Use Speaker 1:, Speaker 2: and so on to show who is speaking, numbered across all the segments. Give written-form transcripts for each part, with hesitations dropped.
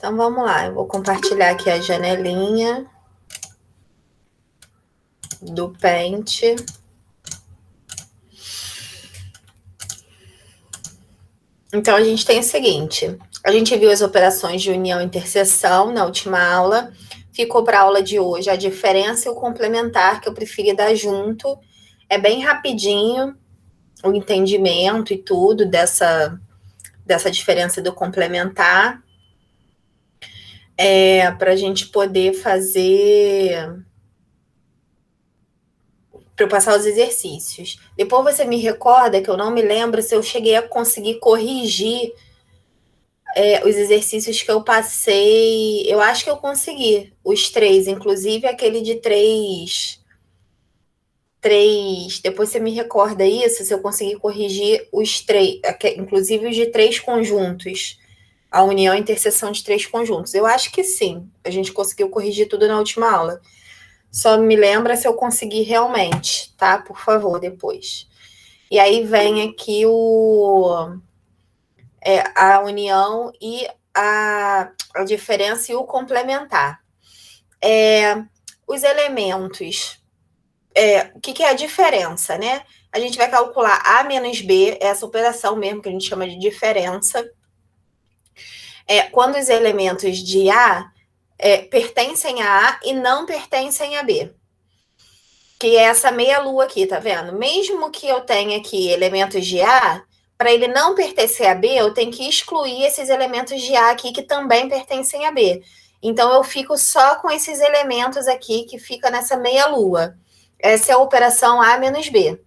Speaker 1: Então, vamos lá. Eu vou compartilhar aqui a janelinha do pente. Então, a gente tem o seguinte. A gente viu as operações de união e interseção na última aula. Ficou para a aula de hoje a diferença e o complementar, que eu preferi dar junto. É bem rapidinho o entendimento e tudo dessa diferença do complementar. Para a gente poder fazer... para eu passar os exercícios. Depois você me recorda, que eu não me lembro se eu cheguei a conseguir corrigir os exercícios que eu passei. Eu acho que eu consegui os 3, inclusive aquele de 3. Depois você me recorda isso, se eu conseguir corrigir os 3, inclusive os de 3 conjuntos. A união e interseção de 3 conjuntos. Eu acho que sim. A gente conseguiu corrigir tudo na última aula. Só me lembra se eu conseguir realmente, tá? Por favor, depois. E aí vem aqui a união e a diferença e o complementar. Os elementos, o que é a diferença, né? A gente vai calcular A menos B, essa operação mesmo que a gente chama de diferença. Quando os elementos de A pertencem a A e não pertencem a B. Que é essa meia-lua aqui, tá vendo? Mesmo que eu tenha aqui elementos de A, para ele não pertencer a B, eu tenho que excluir esses elementos de A aqui que também pertencem a B. Então, eu fico só com esses elementos aqui que fica nessa meia-lua. Essa é a operação A menos B.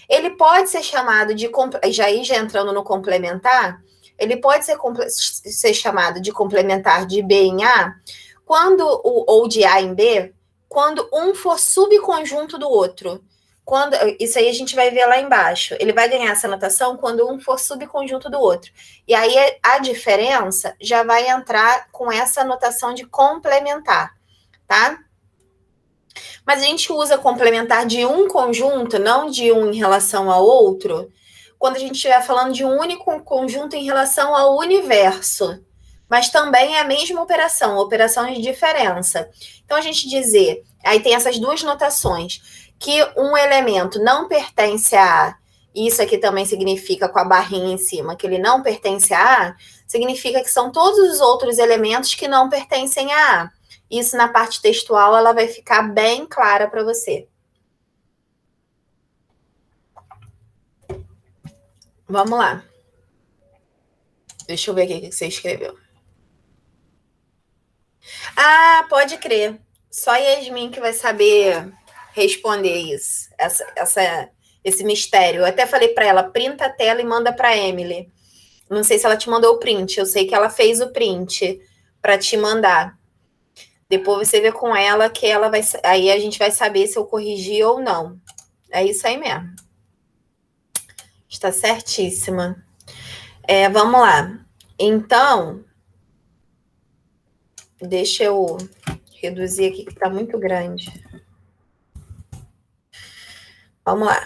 Speaker 1: Ele pode ser chamado de... Já entrando no complementar, ele pode ser chamado de complementar de B em A, ou de A em B, quando um for subconjunto do outro. Isso aí a gente vai ver lá embaixo. Ele vai ganhar essa notação quando um for subconjunto do outro. E aí a diferença já vai entrar com essa notação de complementar, tá? Mas a gente usa complementar de um conjunto, não de um em relação ao outro, quando a gente estiver falando de um único conjunto em relação ao universo. Mas também é a mesma operação de diferença. Então, a gente dizer, aí tem essas duas notações, que um elemento não pertence a A, isso aqui também significa com a barrinha em cima, que ele não pertence a A, significa que são todos os outros elementos que não pertencem a A. Isso na parte textual, ela vai ficar bem clara para você. Vamos lá. Deixa eu ver aqui o que você escreveu. Ah, pode crer. Só Yasmin que vai saber responder isso. Esse mistério. Eu até falei para ela, printa a tela e manda para Emily. Não sei se ela te mandou o print. Eu sei que ela fez o print para te mandar. Depois você vê com ela que ela vai... Aí a gente vai saber se eu corrigi ou não. É isso aí mesmo. Está certíssima. Vamos lá. Então, deixa eu reduzir aqui, que está muito grande. Vamos lá.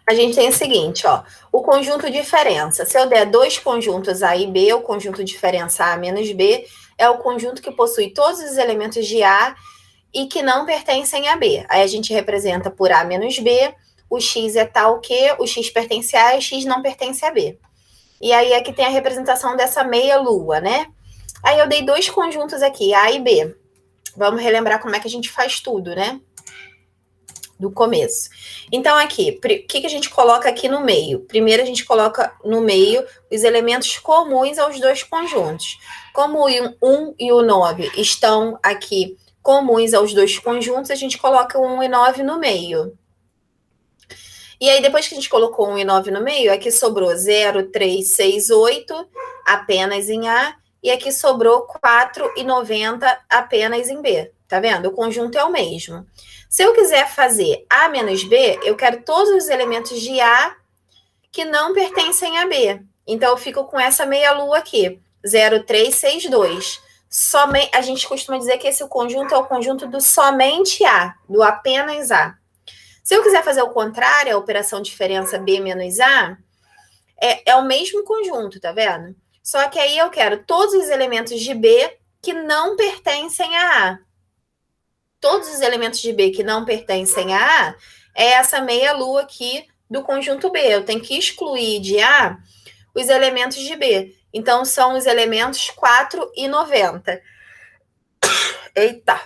Speaker 1: A gente tem o seguinte, ó. O conjunto diferença. Se eu der 2 conjuntos A e B, o conjunto diferença A menos B é o conjunto que possui todos os elementos de A e que não pertencem a B. Aí a gente representa por A menos B, o X é tal que o X pertence a A e o X não pertence a B. E aí aqui tem a representação dessa meia-lua, né? Aí eu dei 2 conjuntos aqui, A e B. Vamos relembrar como é que a gente faz tudo, né? Do começo. Então, aqui, o que a gente coloca aqui no meio? Primeiro, a gente coloca no meio os elementos comuns aos 2 conjuntos. Como o 1 e o 9 estão aqui comuns aos 2 conjuntos, a gente coloca o 1 e 9 no meio. E aí, depois que a gente colocou 1 e 9 no meio, aqui sobrou 0, 3, 6, 8, apenas em A, e aqui sobrou 4 e 90 apenas em B. Tá vendo? O conjunto é o mesmo. Se eu quiser fazer A menos B, eu quero todos os elementos de A que não pertencem a B. Então, eu fico com essa meia-lua aqui, 0, 3, 6, 2. A gente costuma dizer que esse conjunto é o conjunto do somente A, do apenas A. Se eu quiser fazer o contrário, a operação diferença B menos A, É o mesmo conjunto, tá vendo? Só que aí eu quero todos os elementos de B que não pertencem a A. Todos os elementos de B que não pertencem a A é essa meia-lua aqui do conjunto B. Eu tenho que excluir de A os elementos de B. Então, são os elementos 4 e 90. Eita!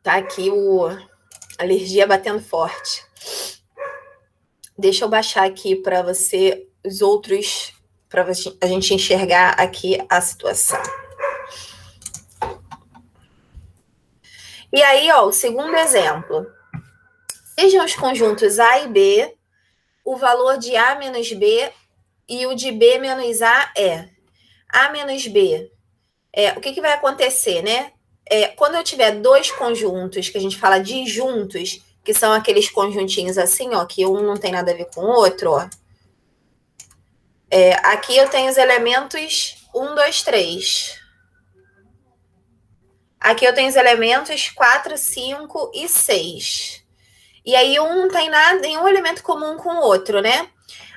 Speaker 1: Tá aqui a alergia batendo forte. Deixa eu baixar aqui para você os outros, para a gente enxergar aqui a situação. E aí, ó, o segundo exemplo. Sejam os conjuntos A e B, o valor de A menos B e o de B menos A é A menos B. O que vai acontecer, né? Quando eu tiver dois conjuntos, que a gente fala disjuntos, que são aqueles conjuntinhos assim, ó, que um não tem nada a ver com o outro, ó. Aqui eu tenho os elementos 1, 2, 3. Aqui eu tenho os elementos 4, 5 e 6. E aí um não tem nenhum elemento comum com o outro, né?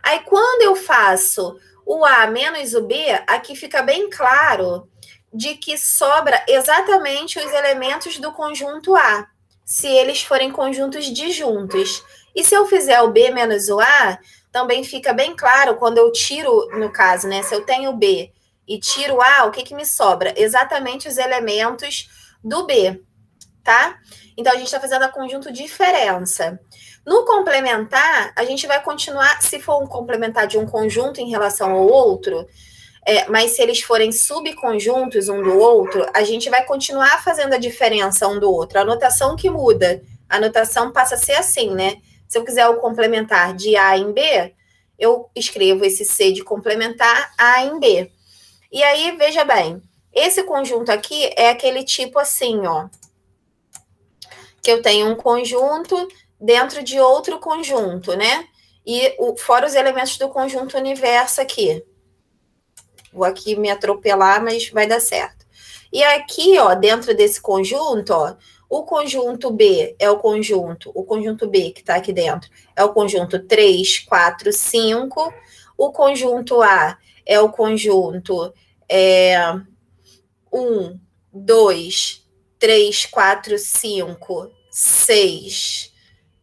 Speaker 1: Aí quando eu faço o A menos o B, aqui fica bem claro de que sobra exatamente os elementos do conjunto A, se eles forem conjuntos disjuntos. E se eu fizer o B menos o A, também fica bem claro quando eu tiro, no caso, né? Se eu tenho o B e tiro o A, o que me sobra? Exatamente os elementos do B, tá? Então, a gente está fazendo a conjunto diferença. No complementar, a gente vai continuar, se for um complementar de um conjunto em relação ao outro, mas se eles forem subconjuntos um do outro, a gente vai continuar fazendo a diferença um do outro. A notação que muda, a notação passa a ser assim, né? Se eu quiser o complementar de A em B, eu escrevo esse C de complementar A em B. E aí, veja bem, esse conjunto aqui é aquele tipo assim, ó, que eu tenho um conjunto dentro de outro conjunto, né? E fora os elementos do conjunto universo aqui. Vou aqui me atropelar, mas vai dar certo. E aqui, ó, dentro desse conjunto, ó, o conjunto B é o conjunto B que tá aqui dentro é o conjunto 3, 4, 5. O conjunto A é o conjunto 1, 2, 3, 4, 5, 6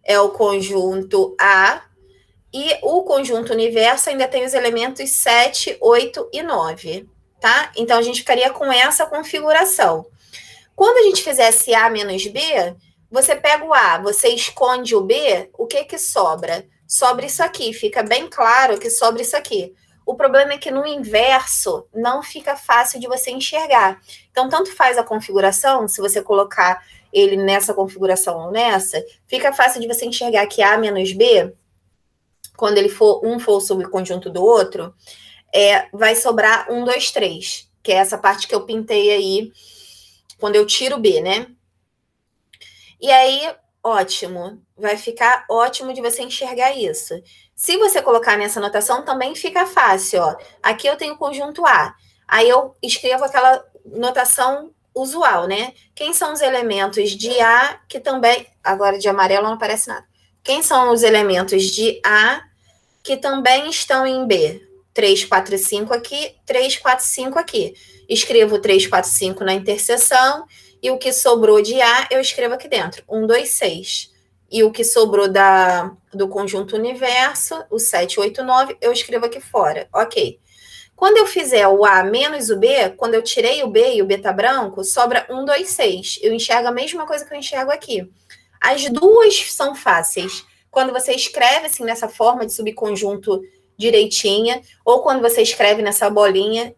Speaker 1: é o conjunto A, e o conjunto universo ainda tem os elementos 7, 8 e 9, tá? Então, a gente ficaria com essa configuração. Quando a gente fizesse A menos B, você pega o A, você esconde o B, o que sobra? Sobra isso aqui, fica bem claro que sobra isso aqui. O problema é que no inverso não fica fácil de você enxergar. Então, tanto faz a configuração, se você colocar ele nessa configuração ou nessa, fica fácil de você enxergar que A menos B, quando ele for o subconjunto do outro, vai sobrar 1, 2, 3, que é essa parte que eu pintei aí, quando eu tiro o B, né? E aí, ótimo, vai ficar ótimo de você enxergar isso. Se você colocar nessa notação, também fica fácil, ó. Aqui eu tenho o conjunto A, aí eu escrevo aquela notação usual, né? Quem são os elementos de A que também... Agora, de amarelo não aparece nada. Quem são os elementos de A que também estão em B? 3, 4, 5 aqui, 3, 4, 5 aqui. Escrevo 3, 4, 5 na interseção, e o que sobrou de A, eu escrevo aqui dentro. 1, 2, 6. E o que sobrou do conjunto universo, o 7, 8, 9, eu escrevo aqui fora. Ok. Quando eu fizer o A menos o B, quando eu tirei o B e o B tá branco, sobra 1, 2, 6. Eu enxergo a mesma coisa que eu enxergo aqui. As duas são fáceis. Quando você escreve assim nessa forma de subconjunto direitinha, ou quando você escreve nessa bolinha,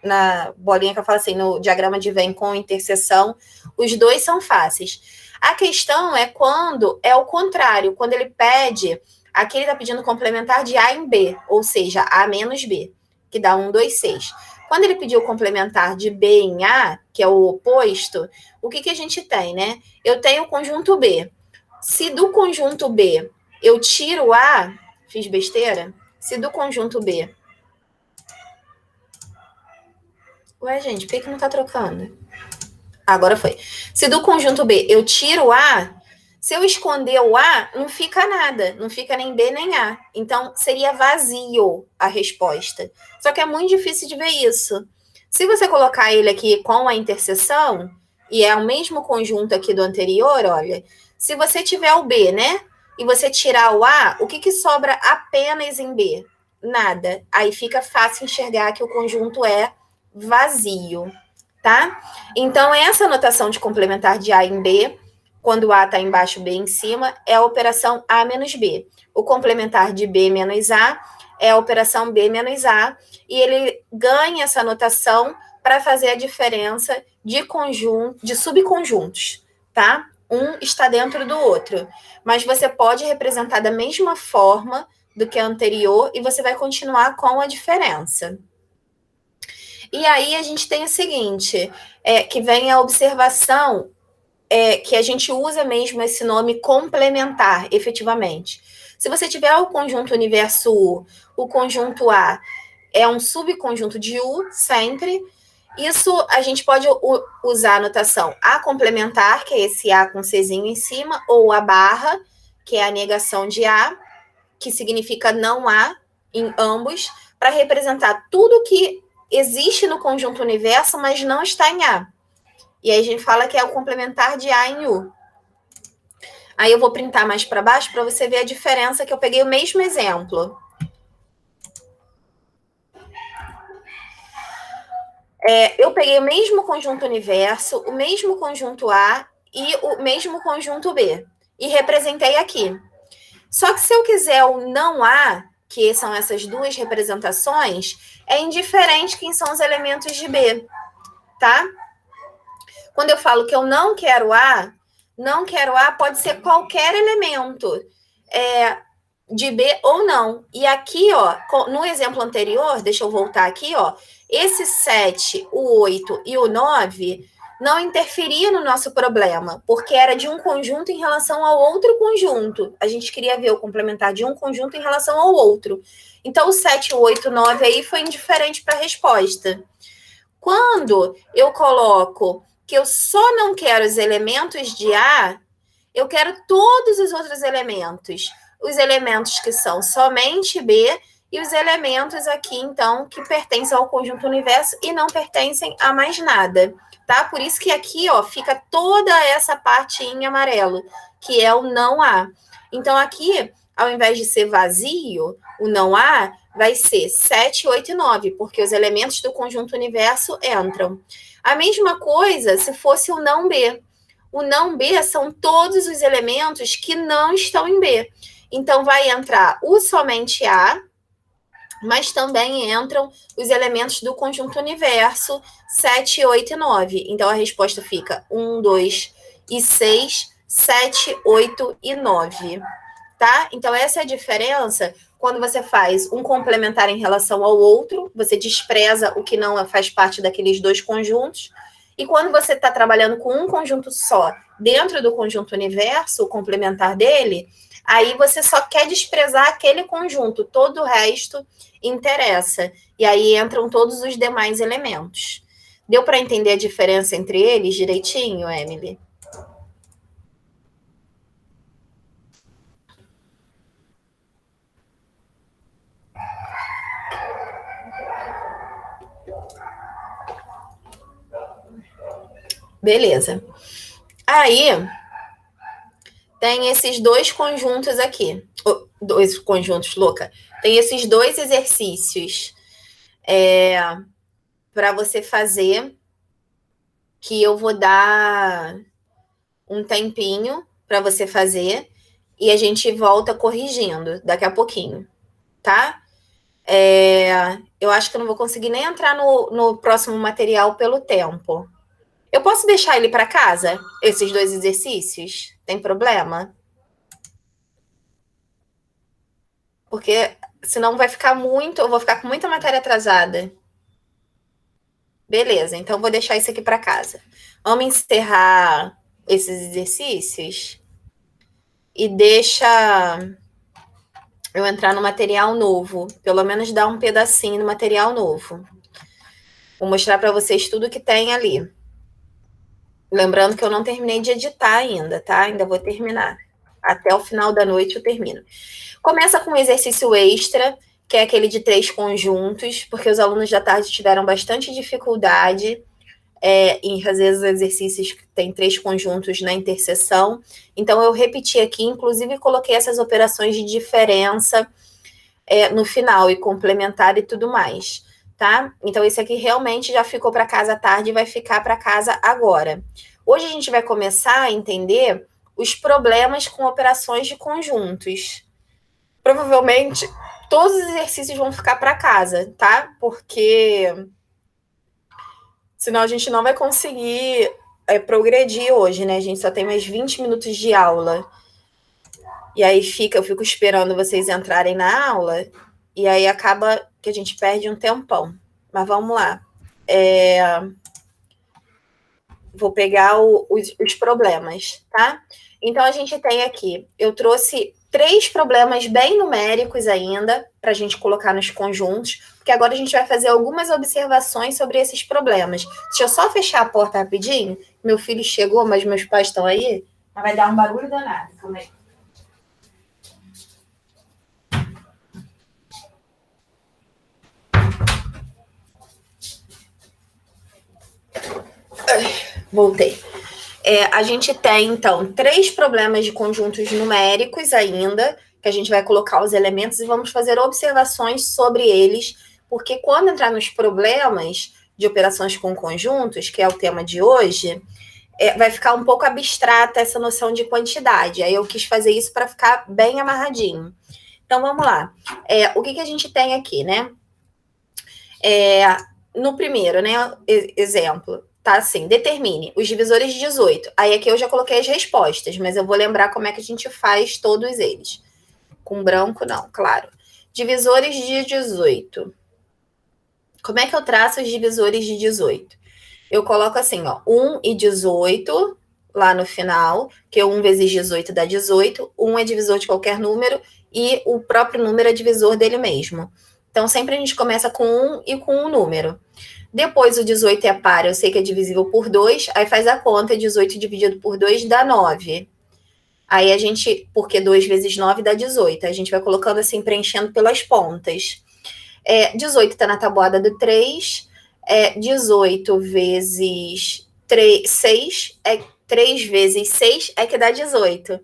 Speaker 1: na bolinha que eu falo assim, no diagrama de Venn com interseção, os dois são fáceis. A questão é quando é o contrário, quando ele pede, aqui ele está pedindo complementar de A em B, ou seja, A menos B, que dá 1, 2, 6. Quando ele pediu o complementar de B em A, que é o oposto, o que a gente tem, né? Eu tenho o conjunto B. Se do conjunto B eu tiro A, fiz besteira? Se do conjunto B... Ué, gente, por que não tá trocando? Agora foi. Se do conjunto B eu tiro A, Se eu esconder o A, não fica nada, não fica nem B nem A. Então, seria vazio a resposta. Só que é muito difícil de ver isso. Se você colocar ele aqui com a interseção, e é o mesmo conjunto aqui do anterior, olha, se você tiver o B, né? E você tirar o A, o que sobra apenas em B? Nada. Aí fica fácil enxergar que o conjunto é vazio, tá? Então, essa notação de complementar de A em B, quando A está embaixo, B em cima, é a operação A menos B. O complementar de B menos A é a operação B menos A, e ele ganha essa notação para fazer a diferença de conjunto, de subconjuntos, tá? Um está dentro do outro. Mas você pode representar da mesma forma do que a anterior e você vai continuar com a diferença. E aí a gente tem o seguinte, que vem a observação, que a gente usa mesmo esse nome complementar, efetivamente. Se você tiver o conjunto universo U, o conjunto A é um subconjunto de U, sempre. Isso a gente pode usar a notação A complementar, que é esse A com Czinho em cima, ou a barra, que é a negação de A, que significa não há em ambos, para representar tudo que existe no conjunto universo, mas não está em A. E aí a gente fala que é o complementar de A em U. Aí eu vou printar mais para baixo para você ver a diferença, que eu peguei o mesmo exemplo. Eu peguei o mesmo conjunto universo, o mesmo conjunto A e o mesmo conjunto B. E representei aqui. Só que se eu quiser o não A, que são essas duas representações, é indiferente quem são os elementos de B, tá? Quando eu falo que eu não quero A pode ser qualquer elemento de B ou não. E aqui, ó, no exemplo anterior, deixa eu voltar aqui, ó, esse 7, o 8 e o 9 não interferia no nosso problema, porque era de um conjunto em relação ao outro conjunto. A gente queria ver o complementar de um conjunto em relação ao outro. Então, o 7, o 8, o 9 aí foi indiferente para a resposta. Quando eu coloco que eu só não quero os elementos de A, eu quero todos os outros elementos. Os elementos que são somente B e os elementos aqui, então, que pertencem ao conjunto universo e não pertencem a mais nada, tá? Por isso que aqui, ó, fica toda essa parte em amarelo, que é o não A. Então, aqui, ao invés de ser vazio, o não A vai ser 7, 8 e 9, porque os elementos do conjunto universo entram. A mesma coisa se fosse o não B. O não B são todos os elementos que não estão em B. Então, vai entrar o somente A, mas também entram os elementos do conjunto universo 7, 8 e 9. Então, a resposta fica 1, 2 e 6, 7, 8 e 9. Tá? Então, essa é a diferença quando você faz um complementar em relação ao outro, você despreza o que não faz parte daqueles dois conjuntos, e quando você está trabalhando com um conjunto só, dentro do conjunto universo, o complementar dele, aí você só quer desprezar aquele conjunto, todo o resto interessa. E aí entram todos os demais elementos. Deu para entender a diferença entre eles direitinho, Emily? Beleza. Aí, tem esses dois conjuntos aqui. Dois conjuntos, louca. Tem esses dois exercícios para você fazer, que eu vou dar um tempinho para você fazer e a gente volta corrigindo daqui a pouquinho, tá? Eu acho que eu não vou conseguir nem entrar no próximo material pelo tempo. Eu posso deixar ele para casa, esses dois exercícios? Tem problema? Porque senão vai ficar muito, eu vou ficar com muita matéria atrasada. Beleza, então vou deixar isso aqui para casa. Vamos encerrar esses exercícios e deixa eu entrar no material novo, pelo menos dar um pedacinho no material novo. Vou mostrar para vocês tudo que tem ali. Lembrando que eu não terminei de editar ainda, tá? Ainda vou terminar. Até o final da noite eu termino. Começa com um exercício extra, que é aquele de 3 conjuntos, porque os alunos da tarde tiveram bastante dificuldade em fazer os exercícios que tem 3 conjuntos na interseção. Então, eu repeti aqui, inclusive coloquei essas operações de diferença no final, e complementar e tudo mais, tá? Então, esse aqui realmente já ficou para casa à tarde e vai ficar para casa agora. Hoje a gente vai começar a entender os problemas com operações de conjuntos. Provavelmente, todos os exercícios vão ficar para casa, tá? Porque senão a gente não vai conseguir progredir hoje, né? A gente só tem mais 20 minutos de aula. E aí eu fico esperando vocês entrarem na aula, e aí acaba que a gente perde um tempão. Mas vamos lá. Vou pegar os problemas, tá? Então, a gente tem aqui, eu trouxe 3 problemas bem numéricos ainda, para a gente colocar nos conjuntos, porque agora a gente vai fazer algumas observações sobre esses problemas. Deixa eu só fechar a porta rapidinho. Meu filho chegou, mas meus pais estão aí. Mas vai dar um barulho danado. Calma aí. Voltei. A gente tem, então, 3 problemas de conjuntos numéricos ainda, que a gente vai colocar os elementos e vamos fazer observações sobre eles, porque quando entrar nos problemas de operações com conjuntos, que é o tema de hoje, vai ficar um pouco abstrata essa noção de quantidade. Aí eu quis fazer isso para ficar bem amarradinho. Então, vamos lá. O que a gente tem aqui, né? No primeiro, né, exemplo, tá assim, determine os divisores de 18. Aí aqui eu já coloquei as respostas, mas eu vou lembrar como é que a gente faz todos eles. Com branco, não, claro. Divisores de 18. Como é que eu traço os divisores de 18? Eu coloco assim, ó, 1 e 18 lá no final, que 1 vezes 18 dá 18. 1 é divisor de qualquer número e o próprio número é divisor dele mesmo. Então, sempre a gente começa com 1 e com um número. Depois, o 18 é par, eu sei que é divisível por 2, aí faz a conta, 18 dividido por 2 dá 9. Aí a gente, porque 2 vezes 9 dá 18, a gente vai colocando assim, preenchendo pelas pontas. 18 está na tabuada do 3, 18 vezes 6, 3 vezes 6 é que dá 18.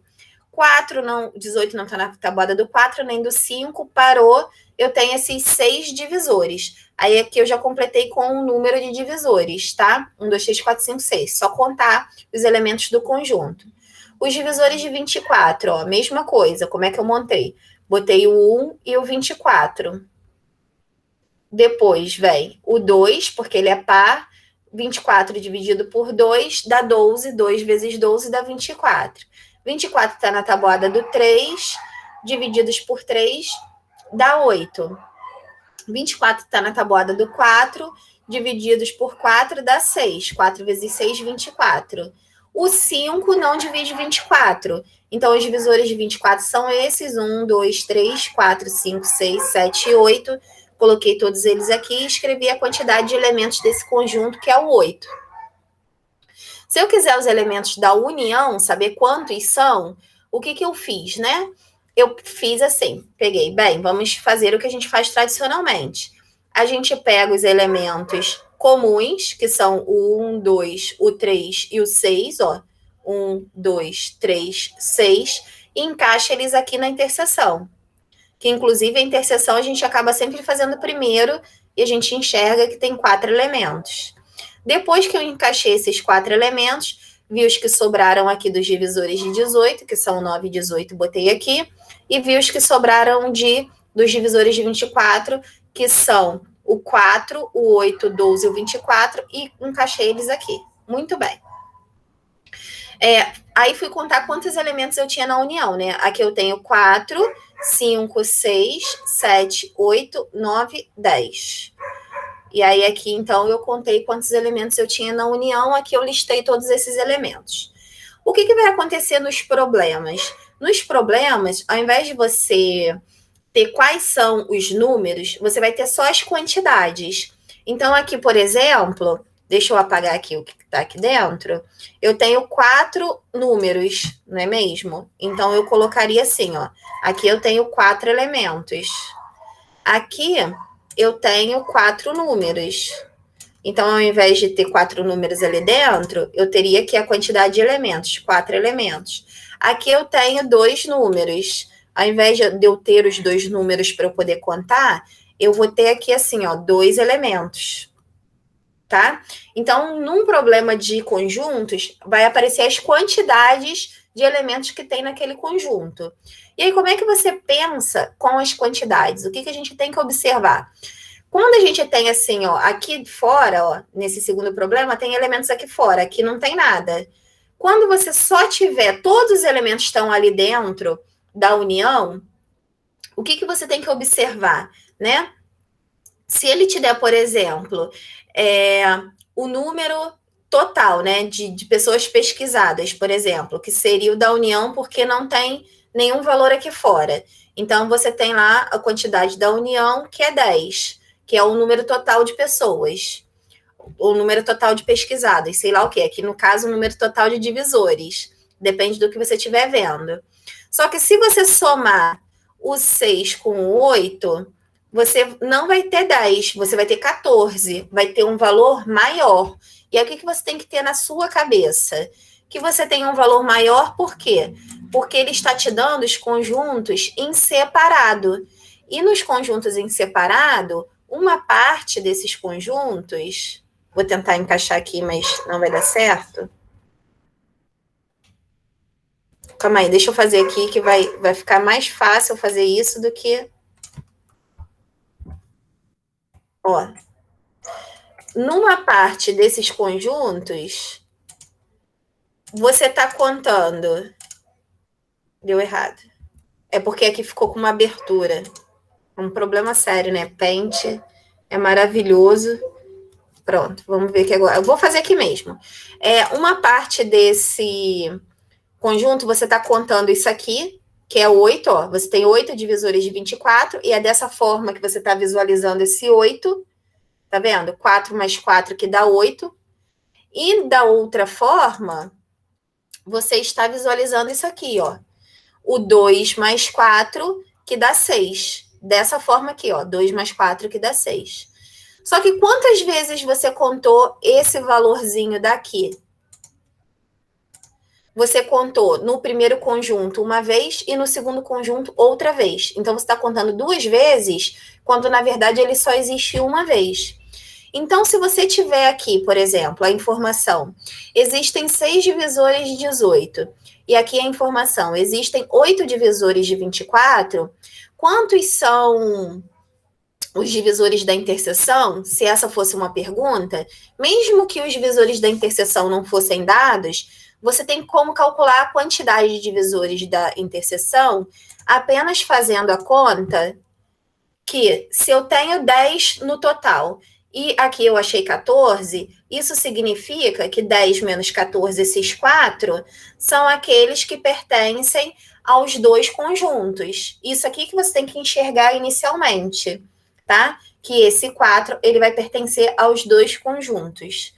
Speaker 1: 4 não, 18 não está na tabuada do 4, nem do 5, parou, eu tenho esses 6 divisores. Aí aqui eu já completei com o número de divisores, tá? 1, 2, 3, 4, 5, 6. Só contar os elementos do conjunto. Os divisores de 24, ó, mesma coisa. Como é que eu montei? Botei o 1 e o 24. Depois vem o 2, porque ele é par. 24 dividido por 2 dá 12. 2 vezes 12 dá 24. 24 está na tabuada do 3, divididos por 3 dá 8. 24 está na tabuada do 4, divididos por 4 dá 6. 4 vezes 6, 24. O 5 não divide 24. Então, os divisores de 24 são esses: 1, 2, 3, 4, 5, 6, 7 e 8. Coloquei todos eles aqui e escrevi a quantidade de elementos desse conjunto, que é o 8. Se eu quiser os elementos da união, saber quantos são, o que eu fiz, né? Eu fiz assim, peguei, bem, vamos fazer o que a gente faz tradicionalmente. A gente pega os elementos comuns, que são o 1, 2, o 3 e o 6, ó. 1, 2, 3, 6, e encaixa eles aqui na interseção. Que, inclusive, a interseção a gente acaba sempre fazendo primeiro e a gente enxerga que tem 4 elementos. Depois que eu encaixei esses 4 elementos, vi os que sobraram aqui dos divisores de 18, que são 9 e 18, botei aqui, e vi os que sobraram dos divisores de 24, que são o 4, o 8, o 12 e o 24, e encaixei eles aqui. Muito bem. Aí fui contar quantos elementos eu tinha na união, né? Aqui eu tenho 4, 5, 6, 7, 8, 9, 10. E aí aqui, então, eu contei quantos elementos eu tinha na união. Aqui eu listei todos esses elementos. O que vai acontecer nos problemas? Nos problemas, ao invés de você ter quais são os números, você vai ter só as quantidades. Então, aqui, por exemplo, deixa eu apagar aqui o que está aqui dentro, eu tenho 4 números, não é mesmo? Então, eu colocaria assim, ó, aqui eu tenho 4 elementos. Aqui, eu tenho 4 números. Então, ao invés de ter 4 números ali dentro, eu teria aqui a quantidade de elementos, 4 elementos. Aqui eu tenho 2 números. Ao invés de eu ter os 2 números para eu poder contar, eu vou ter aqui assim, ó, 2 elementos. Tá? Então, num problema de conjuntos, vai aparecer as quantidades de elementos que tem naquele conjunto. E aí, como é que você pensa com as quantidades? O que a gente tem que observar? Quando a gente tem assim, ó, aqui fora, ó, nesse segundo problema, tem elementos aqui fora, aqui não tem nada. Quando você só tiver, todos os elementos estão ali dentro da união, o que você tem que observar, né? Se ele te der, por exemplo, o número total, né, de pessoas pesquisadas, por exemplo, que seria o da união, porque não tem nenhum valor aqui fora. Então, você tem lá a quantidade da união, que é 10, que é o número total de pessoas, o número total de pesquisadas, sei lá o que. Aqui, no caso, o número total de divisores. Depende do que você estiver vendo. Só que se você somar o 6 com o 8, você não vai ter 10, você vai ter 14, vai ter um valor maior. E aí, o que você tem que ter na sua cabeça? Que você tem um valor maior, por quê? Porque ele está te dando os conjuntos em separado. E nos conjuntos em separado, uma parte desses conjuntos, vou tentar encaixar aqui, mas não vai dar certo. Calma aí, deixa eu fazer aqui que vai ficar mais fácil fazer isso do que... Ó, numa parte desses conjuntos, você está contando... Deu errado. É porque aqui ficou com uma abertura. É um problema sério, né? Paint é maravilhoso. Pronto, vamos ver aqui agora. Eu vou fazer aqui mesmo. Uma parte desse conjunto, você está contando isso aqui, que é 8, ó. Você tem 8 divisores de 24, e é dessa forma que você está visualizando esse 8. Tá vendo? 4 mais 4 que dá 8. E da outra forma, você está visualizando isso aqui, ó. O 2 mais 4 que dá 6. Dessa forma aqui, ó. 2 mais 4 que dá 6. Só que quantas vezes você contou esse valorzinho daqui? Você contou no primeiro conjunto uma vez e no segundo conjunto outra vez. Então, você está contando 2 vezes, quando na verdade ele só existe uma vez. Então, se você tiver aqui, por exemplo, a informação, existem 6 divisores de 18, e aqui a informação, existem 8 divisores de 24, quantos são os divisores da interseção? Se essa fosse uma pergunta, mesmo que os divisores da interseção não fossem dados, você tem como calcular a quantidade de divisores da interseção apenas fazendo a conta que se eu tenho 10 no total e aqui eu achei 14, isso significa que 10 menos 14, esses 4, são aqueles que pertencem aos 2 conjuntos. Isso aqui que você tem que enxergar inicialmente, tá? Que esse 4, ele vai pertencer aos 2 conjuntos.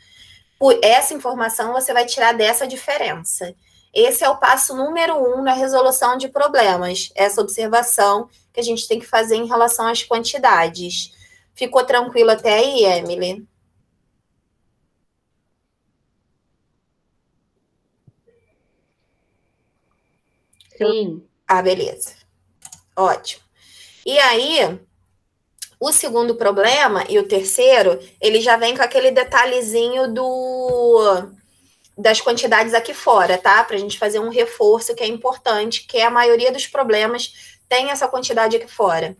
Speaker 1: Por essa informação, você vai tirar dessa diferença. Esse é o passo número 1 na resolução de problemas, essa observação que a gente tem que fazer em relação às quantidades. Ficou tranquilo até aí, Emily?
Speaker 2: Sim.
Speaker 1: Beleza. Ótimo. E aí, o segundo problema e o terceiro, ele já vem com aquele detalhezinho das quantidades aqui fora, tá? Para a gente fazer um reforço que é importante, que a maioria dos problemas tem essa quantidade aqui fora.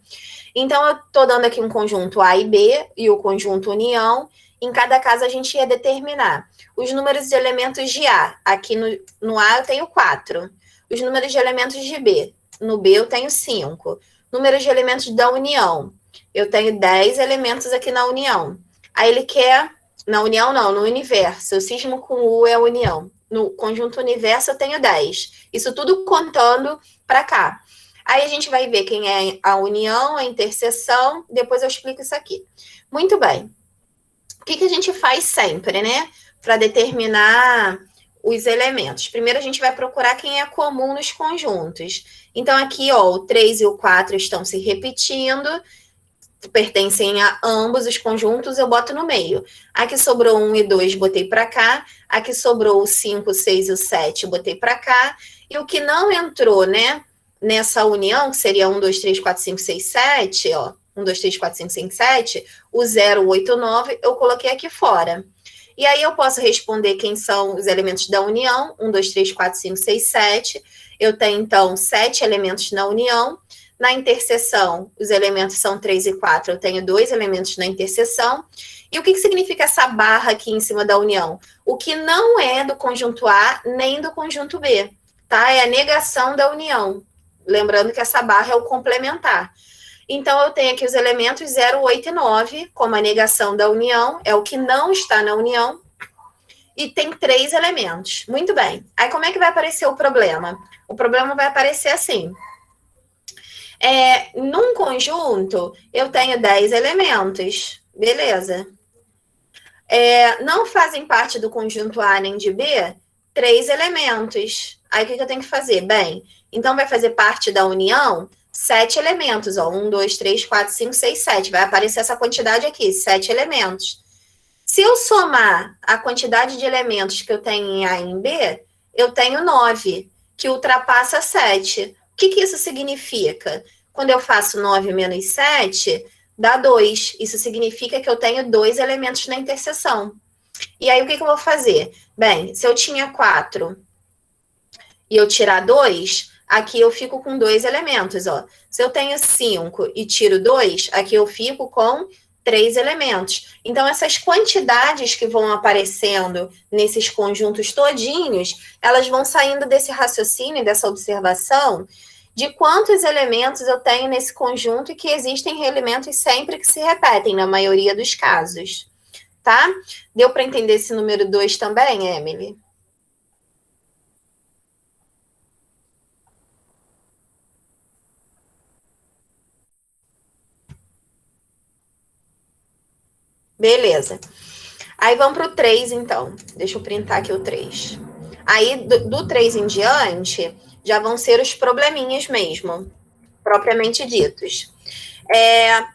Speaker 1: Então, eu estou dando aqui um conjunto A e B e o conjunto união. Em cada caso, a gente ia determinar os números de elementos de A. Aqui no A eu tenho 4. Os números de elementos de B. No B eu tenho 5. Números de elementos da união. Eu tenho 10 elementos aqui na união. Aí ele quer... Na união, não, no universo. Eu cismo com U é a união. No conjunto universo, eu tenho 10. Isso tudo contando para cá. Aí a gente vai ver quem é a união, a interseção. Depois eu explico isso aqui. Muito bem. O que a gente faz sempre, né? Para determinar os elementos. Primeiro, a gente vai procurar quem é comum nos conjuntos. Então, aqui, ó, o 3 e o 4 estão se repetindo, pertencem a ambos os conjuntos, eu boto no meio. Aqui sobrou 1 e 2, botei para cá. Aqui sobrou o 5, o 6 e o 7, botei para cá. E o que não entrou, né, nessa união, que seria 1, 2, 3, 4, 5, 6, 7, ó, 1, 2, 3, 4, 5, 6, 7, o 0, 8, 9, eu coloquei aqui fora. E aí eu posso responder quem são os elementos da união, 1, 2, 3, 4, 5, 6, 7. Eu tenho, então, 7 elementos na união. Na interseção, os elementos são 3 e 4, eu tenho 2 elementos na interseção. E o que significa essa barra aqui em cima da união? O que não é do conjunto A nem do conjunto B, tá? É a negação da união. Lembrando que essa barra é o complementar. Então, eu tenho aqui os elementos 0, 8 e 9, como a negação da união, é o que não está na união, e tem 3 elementos. Muito bem. Aí, como é que vai aparecer o problema? O problema vai aparecer assim. Num conjunto, eu tenho 10 elementos. Beleza. Não fazem parte do conjunto A nem de B 3 elementos. Aí, o que eu tenho que fazer? Bem, então vai fazer parte da união 7 elementos, ó, 1, 2, 3, 4, 5, 6, 7. Vai aparecer essa quantidade aqui, 7 elementos. Se eu somar a quantidade de elementos que eu tenho em A e em B, eu tenho 9, que ultrapassa 7. O que isso significa? Quando eu faço 9 menos 7, dá 2. Isso significa que eu tenho 2 elementos na interseção. E aí, o que eu vou fazer? Bem, se eu tinha 4 e eu tirar 2, aqui eu fico com 2 elementos, ó. Se eu tenho 5 e tiro 2, aqui eu fico com 3 elementos. Então, essas quantidades que vão aparecendo nesses conjuntos todinhos, elas vão saindo desse raciocínio, dessa observação, de quantos elementos eu tenho nesse conjunto e que existem elementos sempre que se repetem, na maioria dos casos. Tá? Deu para entender esse número 2 também, Emily? Beleza. Aí vamos para o 3, então. Deixa eu printar aqui o 3. Aí, do 3 em diante, já vão ser os probleminhas mesmo, propriamente ditos.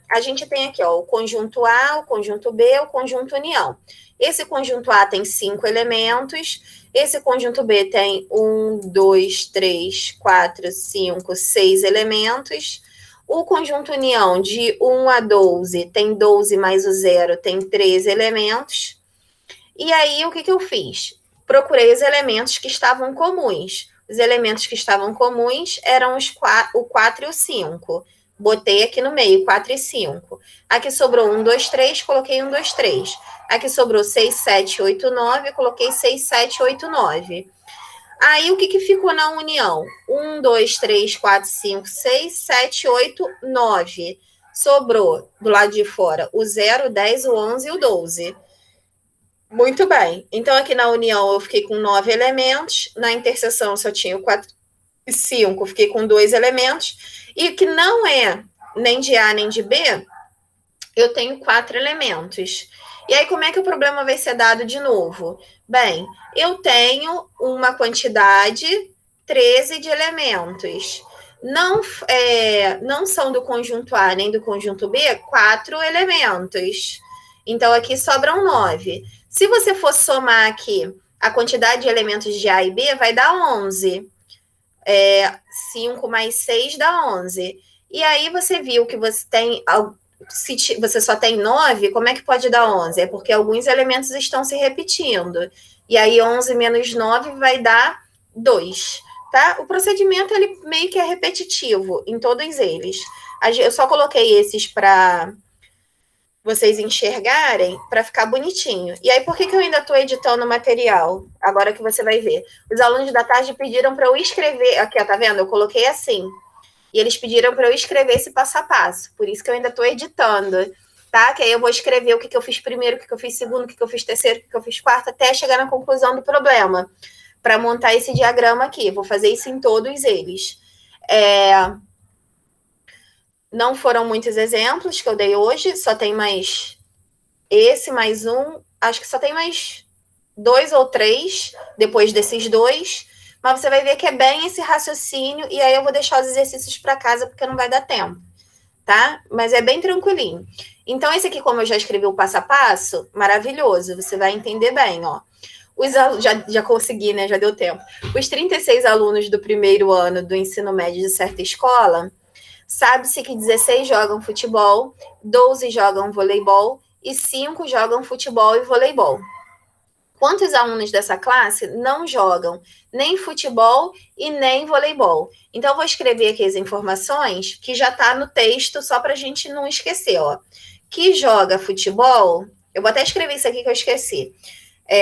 Speaker 1: A gente tem aqui, ó, o conjunto A, o conjunto B, o conjunto união. Esse conjunto A tem 5 elementos, esse conjunto B tem 1, 2, 3, 4, 5, 6 elementos. O conjunto união de 1 a 12 tem 12 mais o 0, tem 13 elementos. E aí, o que eu fiz? Procurei os elementos que estavam comuns. Os elementos que estavam comuns eram o 4 e o 5. Botei aqui no meio, 4 e 5. Aqui sobrou 1, 2, 3, coloquei 1, 2, 3. Aqui sobrou 6, 7, 8, 9, coloquei 6, 7, 8, 9. Aí, o que ficou na união? 1, 2, 3, 4, 5, 6, 7, 8, 9. Sobrou, do lado de fora, o 0, o 10, o 11 e o 12. Muito bem. Então, aqui na união, eu fiquei com 9 elementos. Na interseção, só tinha 4 e 5. Fiquei com 2 elementos. E que não é nem de A nem de B, eu tenho 4 elementos. E aí, como é que o problema vai ser dado de novo? Bem, eu tenho uma quantidade 13 de elementos. Não são do conjunto A nem do conjunto B 4 elementos. Então, aqui sobram 9. Se você for somar aqui a quantidade de elementos de A e B, vai dar 11. 5 mais 6 dá 11. E aí, você viu que você tem... Se você só tem 9, como é que pode dar 11? É porque alguns elementos estão se repetindo. E aí, 11 menos 9 vai dar 2. Tá? O procedimento, ele meio que é repetitivo em todos eles. Eu só coloquei esses para vocês enxergarem, para ficar bonitinho. E aí, por que eu ainda estou editando o material? Agora que você vai ver. Os alunos da tarde pediram para eu escrever... Aqui, ó, tá vendo? Eu coloquei assim. E eles pediram para eu escrever esse passo a passo. Por isso que eu ainda estou editando, tá? Que aí eu vou escrever o que eu fiz primeiro, o que eu fiz segundo, o que eu fiz terceiro, o que eu fiz quarto, até chegar na conclusão do problema. Para montar esse diagrama aqui. Vou fazer isso em todos eles. Não foram muitos exemplos que eu dei hoje, só tem mais esse mais um, acho que só tem mais 2 ou 3 depois desses 2, mas você vai ver que é bem esse raciocínio, e aí eu vou deixar os exercícios para casa porque não vai dar tempo, tá? Mas é bem tranquilinho. Então, esse aqui, como eu já escrevi o passo a passo, maravilhoso, você vai entender bem, ó. Já consegui, né? Já deu tempo. Os 36 alunos do primeiro ano do ensino médio de certa escola, sabe-se que 16 jogam futebol, 12 jogam voleibol e 5 jogam futebol e voleibol. Quantos alunos dessa classe não jogam nem futebol e nem voleibol? Então, eu vou escrever aqui as informações que já está no texto, só para a gente não esquecer, ó. Que joga futebol, eu vou até escrever isso aqui que eu esqueci.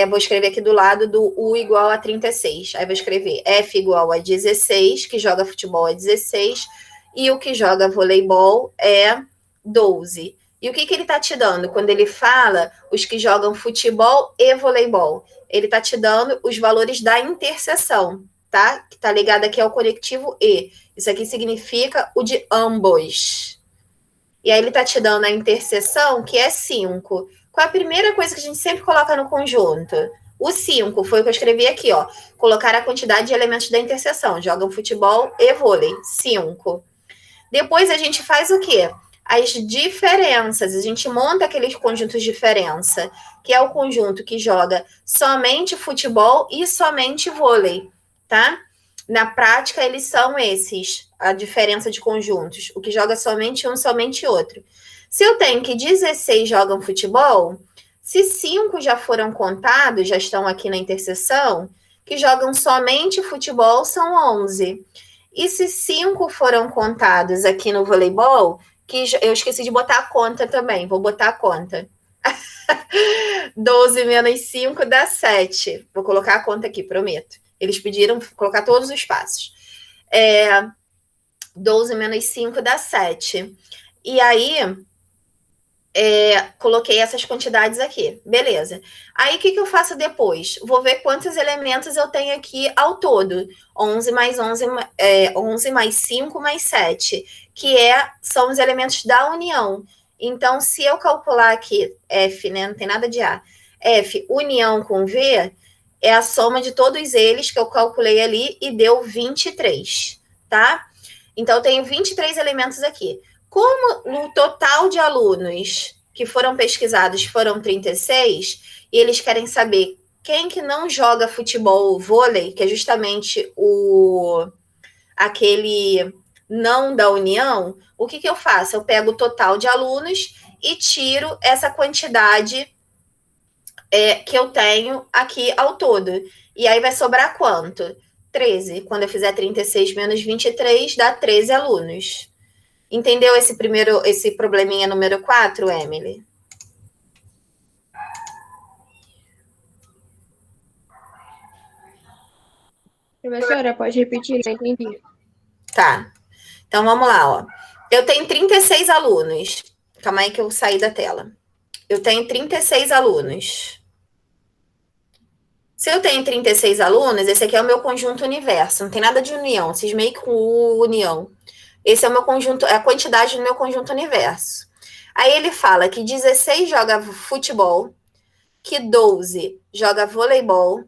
Speaker 1: Vou escrever aqui do lado do U igual a 36. Aí vou escrever F igual a 16, que joga futebol é 16, e o que joga voleibol é 12. E o que ele está te dando? Quando ele fala os que jogam futebol e voleibol, ele está te dando os valores da interseção, tá? Que está ligado aqui ao conectivo E. Isso aqui significa o de ambos. E aí ele está te dando a interseção, que é 5. Qual é a primeira coisa que a gente sempre coloca no conjunto? O 5, foi o que eu escrevi aqui, ó. Colocar a quantidade de elementos da interseção. Jogam futebol e vôlei. 5. Depois a gente faz o quê? As diferenças. A gente monta aqueles conjuntos de diferença, que é o conjunto que joga somente futebol e somente vôlei, tá? Na prática, eles são esses, a diferença de conjuntos. O que joga somente um, somente outro. Se eu tenho que 16 jogam futebol, se 5 já foram contados, já estão aqui na interseção, que jogam somente futebol, são 11. E se 5 foram contados aqui no voleibol, que eu esqueci de botar a conta também, vou botar a conta. 12 menos 5 dá 7. Vou colocar a conta aqui, prometo. Eles pediram colocar todos os passos. 12 menos 5 dá 7. E aí, coloquei essas quantidades aqui. Beleza. Aí, o que eu faço depois? Vou ver quantos elementos eu tenho aqui ao todo. 11 mais 11, 11 mais 5 mais 7, que são os elementos da união. Então, se eu calcular aqui F, né? Não tem nada de A. F, união com V, é a soma de todos eles que eu calculei ali e deu 23, tá? Então, eu tenho 23 elementos aqui. Como no total de alunos que foram pesquisados foram 36, e eles querem saber quem que não joga futebol ou vôlei, que é justamente aquele não da união, o que eu faço? Eu pego o total de alunos e tiro essa quantidade que eu tenho aqui ao todo. E aí vai sobrar quanto? 13. Quando eu fizer 36 menos 23, dá 13 alunos. Entendeu esse probleminha número 4, Emily?
Speaker 2: Professora, pode repetir, não entendi.
Speaker 1: Tá. Então, vamos lá, ó. Eu tenho 36 alunos. Calma aí que eu saí da tela. Eu tenho 36 alunos. Se eu tenho 36 alunos, esse aqui é o meu conjunto universo. Não tem nada de união. Cismei com união. Esse é o meu conjunto, é a quantidade do meu conjunto universo. Aí ele fala que 16 joga futebol, que 12 joga voleibol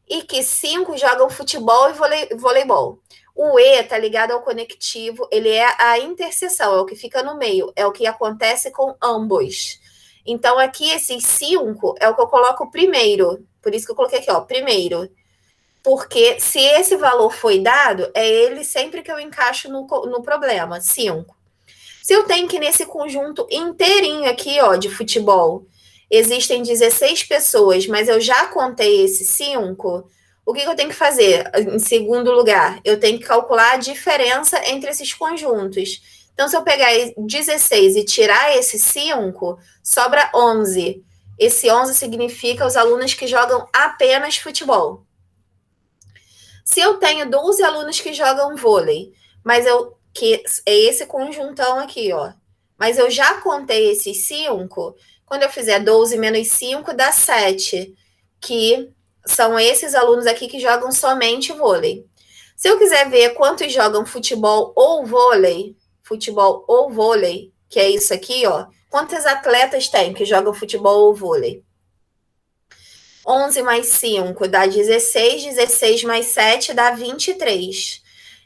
Speaker 1: e que 5 jogam futebol e voleibol. O E tá ligado ao conectivo, ele é a interseção, é o que fica no meio, é o que acontece com ambos. Então, aqui, esses 5 é o que eu coloco primeiro. Por isso que eu coloquei aqui, ó, primeiro. Porque se esse valor foi dado, é ele sempre que eu encaixo no problema, 5. Se eu tenho que nesse conjunto inteirinho aqui, ó, de futebol, existem 16 pessoas, mas eu já contei esses 5, o que eu tenho que fazer? Em segundo lugar, eu tenho que calcular a diferença entre esses conjuntos. Então, se eu pegar 16 e tirar esse 5, sobra 11. Esse 11 significa os alunos que jogam apenas futebol. Se eu tenho 12 alunos que jogam vôlei, que é esse conjuntão aqui, ó. Mas eu já contei esses 5, quando eu fizer 12 menos 5, dá 7, que são esses alunos aqui que jogam somente vôlei. Se eu quiser ver quantos jogam futebol ou vôlei, que é isso aqui, ó, Quantos atletas tem que jogam futebol ou vôlei? 11 mais 5 dá 16, 16 mais 7 dá 23.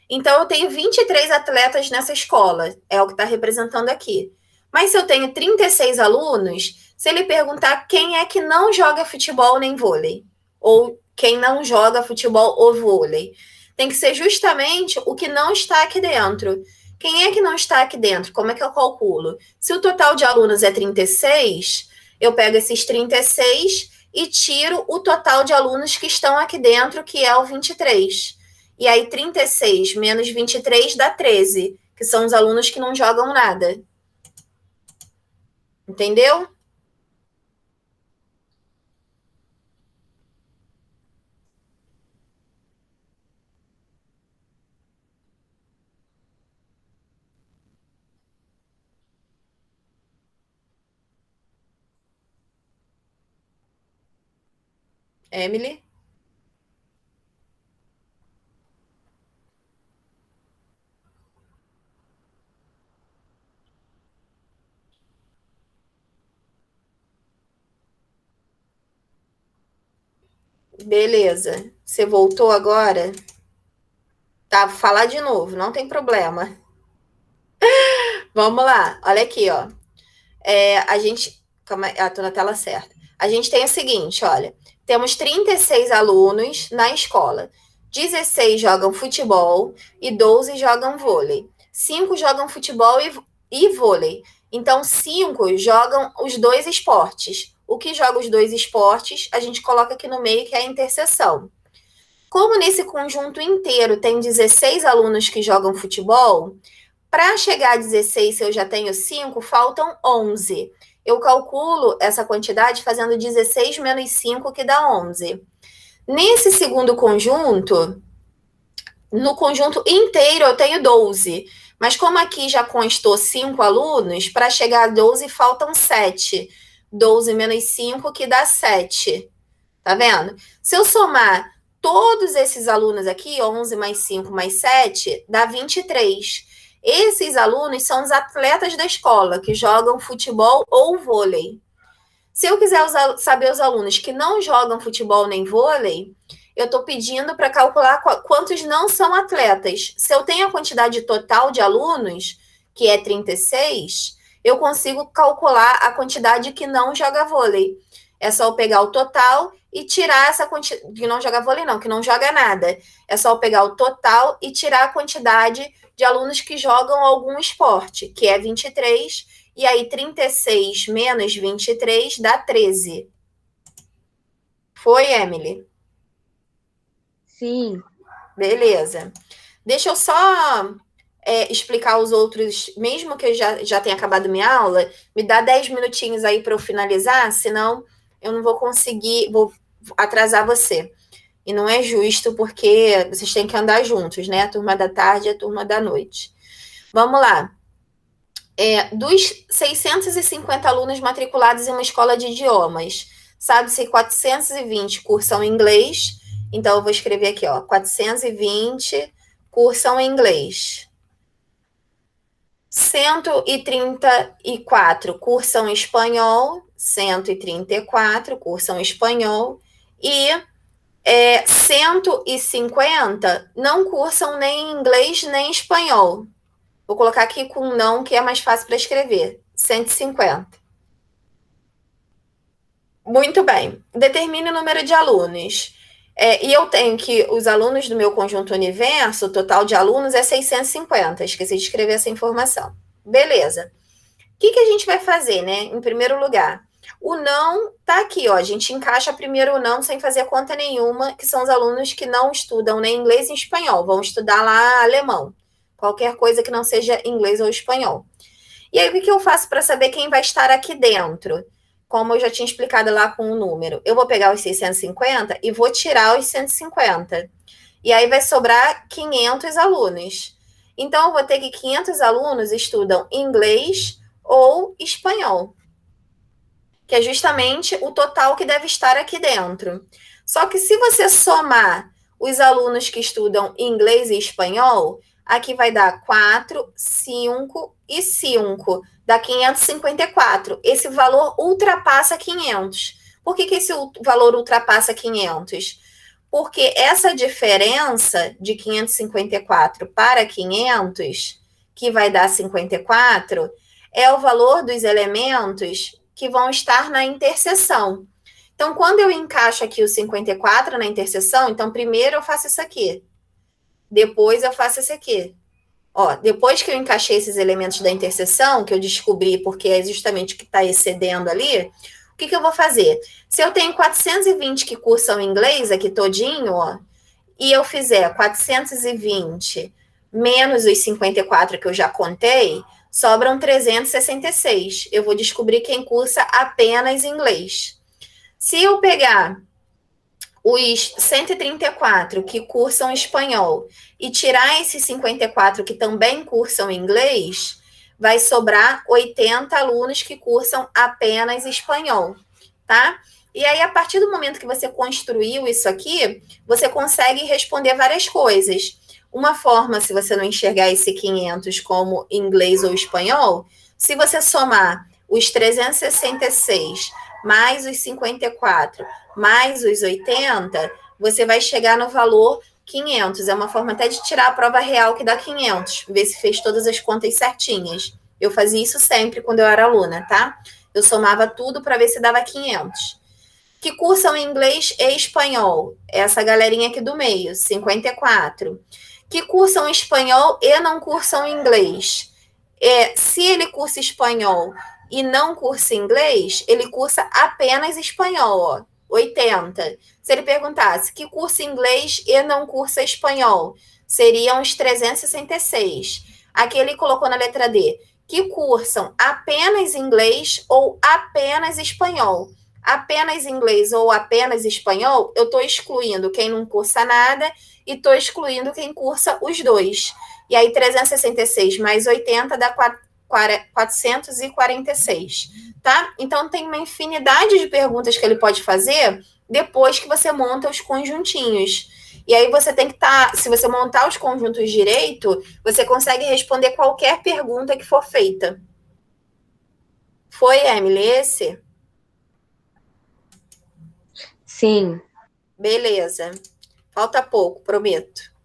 Speaker 1: Então, eu tenho 23 atletas nessa escola, é o que está representando aqui. Mas se eu tenho 36 alunos, se ele perguntar quem é que não joga futebol nem vôlei, ou quem não joga futebol ou vôlei, tem que ser justamente o que não está aqui dentro. Quem é que não está aqui dentro? Como é que eu calculo? Se o total de alunos é 36, eu pego esses 36 e tiro o total de alunos que estão aqui dentro, que é o 23. E aí 36 menos 23 dá 13, que são os alunos que não jogam nada. Entendeu? Emily? Beleza. Você voltou agora? Tá, vou falar de novo, não tem problema. Vamos lá, olha aqui, ó. A gente. Calma, tô na tela certa. A gente tem o seguinte, olha. Temos 36 alunos na escola. 16 jogam futebol e 12 jogam vôlei. 5 jogam futebol e vôlei. Então, 5 jogam os dois esportes. O que joga os dois esportes, a gente coloca aqui no meio, que é a interseção. Como nesse conjunto inteiro tem 16 alunos que jogam futebol, para chegar a 16, se eu já tenho 5, faltam 11. Eu calculo essa quantidade fazendo 16 menos 5, que dá 11. Nesse segundo conjunto, no conjunto inteiro eu tenho 12. Mas como aqui já constou 5 alunos, para chegar a 12 faltam 7. 12 menos 5, que dá 7. Tá vendo? Se eu somar todos esses alunos aqui, 11 mais 5 mais 7, dá 23. Esses alunos são os atletas da escola que jogam futebol ou vôlei. Se eu quiser saber os alunos que não jogam futebol nem vôlei, eu estou pedindo para calcular quantos não são atletas. Se eu tenho a quantidade total de alunos, que é 36, eu consigo calcular a quantidade que não joga vôlei. É só eu pegar o total e tirar essa quantidade. Que não joga vôlei, não, que não joga nada. É só eu pegar o total e tirar a quantidade de alunos que jogam algum esporte, que é 23, e aí 36 menos 23 dá 13. Foi, Emily?
Speaker 2: Sim.
Speaker 1: Beleza. Deixa eu só explicar os outros, mesmo que eu já tenha acabado minha aula, me dá 10 minutinhos aí para eu finalizar, senão eu não vou conseguir, vou atrasar você. E não é justo, porque vocês têm que andar juntos, né? A turma da tarde e a turma da noite. Vamos lá. Dos 650 alunos matriculados em uma escola de idiomas, sabe-se 420 cursam inglês. Então, eu vou escrever aqui, ó, 420 cursam inglês. 134 cursam espanhol, 134 cursam espanhol, e 150 não cursam nem inglês nem espanhol. Vou colocar aqui com não, que é mais fácil para escrever. 150. Muito bem. Determine o número de alunos. E eu tenho que os alunos do meu conjunto universo, o total de alunos é 650. Esqueci de escrever essa informação. Beleza. O que a gente vai fazer, né? Em primeiro lugar, o não tá aqui, ó. A gente encaixa primeiro o não sem fazer conta nenhuma, que são os alunos que não estudam nem inglês nem espanhol, vão estudar lá alemão. Qualquer coisa que não seja inglês ou espanhol. E aí, o que eu faço para saber quem vai estar aqui dentro? Como eu já tinha explicado lá com o número, eu vou pegar os 650 e vou tirar os 150. E aí vai sobrar 500 alunos. Então, eu vou ter que 500 alunos estudam inglês ou espanhol, que é justamente o total que deve estar aqui dentro. Só que se você somar os alunos que estudam inglês e espanhol, Aqui vai dar 4, 5 e 5. Dá 554. Esse valor ultrapassa 500. Por que esse valor ultrapassa 500? Porque essa diferença de 554 para 500, que vai dar 54, é o valor dos elementos que vão estar na interseção. Então, quando eu encaixo aqui o 54 na interseção, então primeiro eu faço isso aqui. Depois eu faço esse aqui. Ó, depois que eu encaixei esses elementos da interseção, que eu descobri porque é justamente o que está excedendo ali, o que eu vou fazer? Se eu tenho 420 que cursam inglês aqui todinho, ó, e eu fizer 420 menos os 54 que eu já contei, sobram 366. Eu vou descobrir quem cursa apenas inglês. Se eu pegar os 134 que cursam espanhol e tirar esses 54 que também cursam inglês, vai sobrar 80 alunos que cursam apenas espanhol, tá? E aí, a partir do momento que você construiu isso aqui, você consegue responder várias coisas. Uma forma, se você não enxergar esse 500 como inglês ou espanhol, se você somar os 366 mais os 54 mais os 80, você vai chegar no valor 500. É uma forma até de tirar a prova real que dá 500, ver se fez todas as contas certinhas. Eu fazia isso sempre quando eu era aluna, tá? Eu somava tudo para ver se dava 500. Que cursam inglês e espanhol? Essa galerinha aqui do meio, 54. Que cursam espanhol e não cursam inglês? Se ele cursa espanhol e não cursa inglês, ele cursa apenas espanhol, ó, 80. Se ele perguntasse que cursa inglês e não cursa espanhol, seriam os 366. Aqui ele colocou na letra D, que cursam apenas inglês ou apenas espanhol. Apenas inglês ou apenas espanhol, eu estou excluindo quem não cursa nada e estou excluindo quem cursa os dois. E aí, 366 mais 80 dá 446, tá? Então, tem uma infinidade de perguntas que ele pode fazer depois que você monta os conjuntinhos. E aí, você tem que estar... Se você montar os conjuntos direito, você consegue responder qualquer pergunta que for feita. Foi, Emily, esse?
Speaker 2: Sim.
Speaker 1: Beleza. Falta pouco, prometo.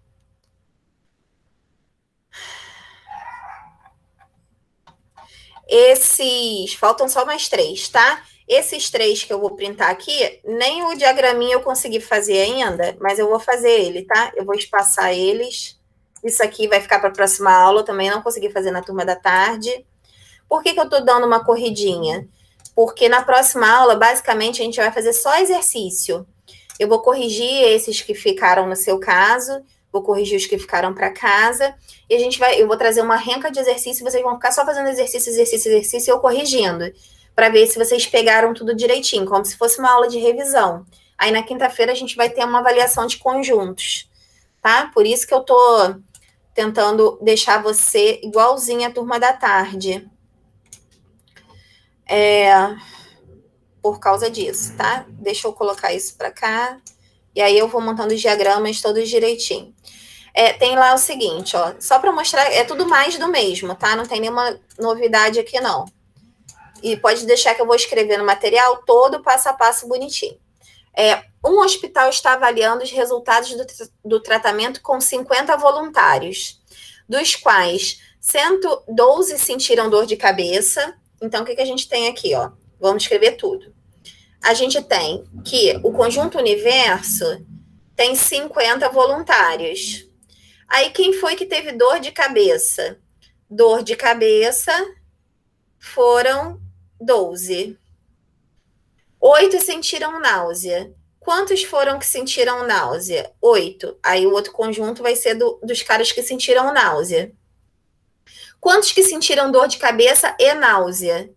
Speaker 1: Faltam só mais 3, tá? Esses 3 que eu vou printar aqui, nem o diagraminha eu consegui fazer ainda, mas eu vou fazer ele, tá? Eu vou espaçar eles. Isso aqui vai ficar para a próxima aula, eu também não consegui fazer na turma da tarde. Por que eu tô dando uma corridinha? Porque na próxima aula, basicamente, a gente vai fazer só exercício. Eu vou corrigir esses que ficaram no seu caso, vou corrigir os que ficaram para casa, e eu vou trazer uma renca de exercício, vocês vão ficar só fazendo exercício, e eu corrigindo, para ver se vocês pegaram tudo direitinho, como se fosse uma aula de revisão. Aí na quinta-feira a gente vai ter uma avaliação de conjuntos, tá? Por isso que eu tô tentando deixar você igualzinha à turma da tarde. Por causa disso, tá? Deixa eu colocar isso para cá. E aí eu vou montando os diagramas todos direitinho. Tem lá o seguinte, ó. Só para mostrar, é tudo mais do mesmo, tá? Não tem nenhuma novidade aqui, não. E pode deixar que eu vou escrever no material todo, passo a passo, bonitinho. Um hospital está avaliando os resultados do tratamento com 50 voluntários, dos quais 112 sentiram dor de cabeça. Então, o que a gente tem aqui, ó? Vamos escrever tudo. A gente tem que o conjunto universo tem 50 voluntários. Aí, quem foi que teve dor de cabeça? Dor de cabeça foram 12. 8 sentiram náusea. Quantos foram que sentiram náusea? 8. Aí, o outro conjunto vai ser dos caras que sentiram náusea. Quantos que sentiram dor de cabeça e náusea?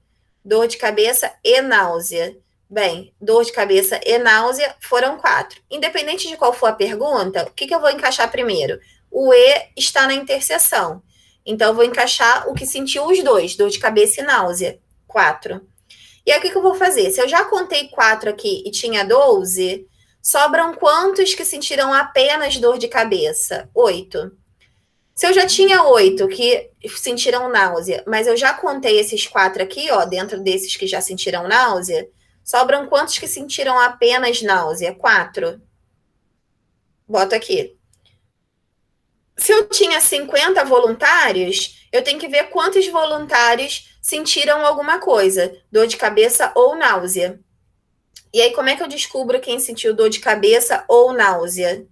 Speaker 1: Dor de cabeça e náusea. Bem, dor de cabeça e náusea foram 4. Independente de qual for a pergunta, o que eu vou encaixar primeiro? O E está na interseção. Então, eu vou encaixar o que sentiu os dois, dor de cabeça e náusea. 4. E aí, o que eu vou fazer? Se eu já contei 4 aqui e tinha 12, sobram quantos que sentiram apenas dor de cabeça? 8. Se eu já tinha 8 que sentiram náusea, mas eu já contei esses 4 aqui, ó, dentro desses que já sentiram náusea, sobram quantos que sentiram apenas náusea? 4. Boto aqui. Se eu tinha 50 voluntários, eu tenho que ver quantos voluntários sentiram alguma coisa, dor de cabeça ou náusea. E aí, como é que eu descubro quem sentiu dor de cabeça ou náusea?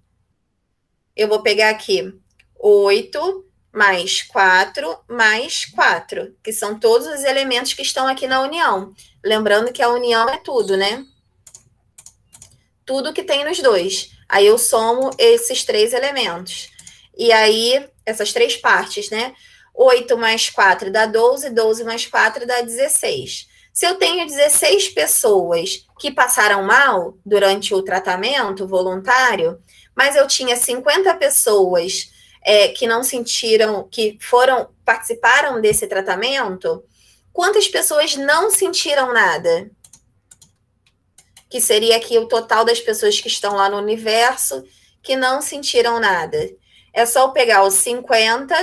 Speaker 1: Eu vou pegar aqui 8 mais 4 mais 4, que são todos os elementos que estão aqui na união. Lembrando que a união é tudo, né? Tudo que tem nos dois. Aí eu somo esses 3 elementos. E aí, essas 3 partes, né? 8 mais 4 dá 12, 12 mais 4 dá 16. Se eu tenho 16 pessoas que passaram mal durante o tratamento voluntário, mas eu tinha 50 pessoas que não sentiram, que participaram desse tratamento, quantas pessoas não sentiram nada? Que seria aqui o total das pessoas que estão lá no universo que não sentiram nada. É só eu pegar os 50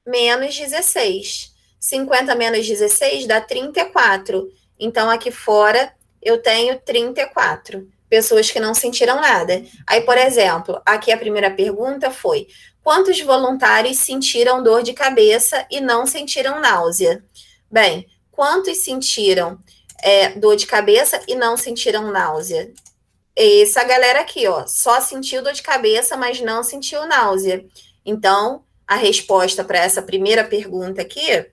Speaker 1: menos 16. 50 menos 16 dá 34. Então, aqui fora, eu tenho 34 pessoas que não sentiram nada. Aí, por exemplo, aqui a primeira pergunta foi: quantos voluntários sentiram dor de cabeça e não sentiram náusea? Bem, quantos sentiram dor de cabeça e não sentiram náusea? Essa galera aqui, ó, só sentiu dor de cabeça, mas não sentiu náusea. Então, a resposta para essa primeira pergunta aqui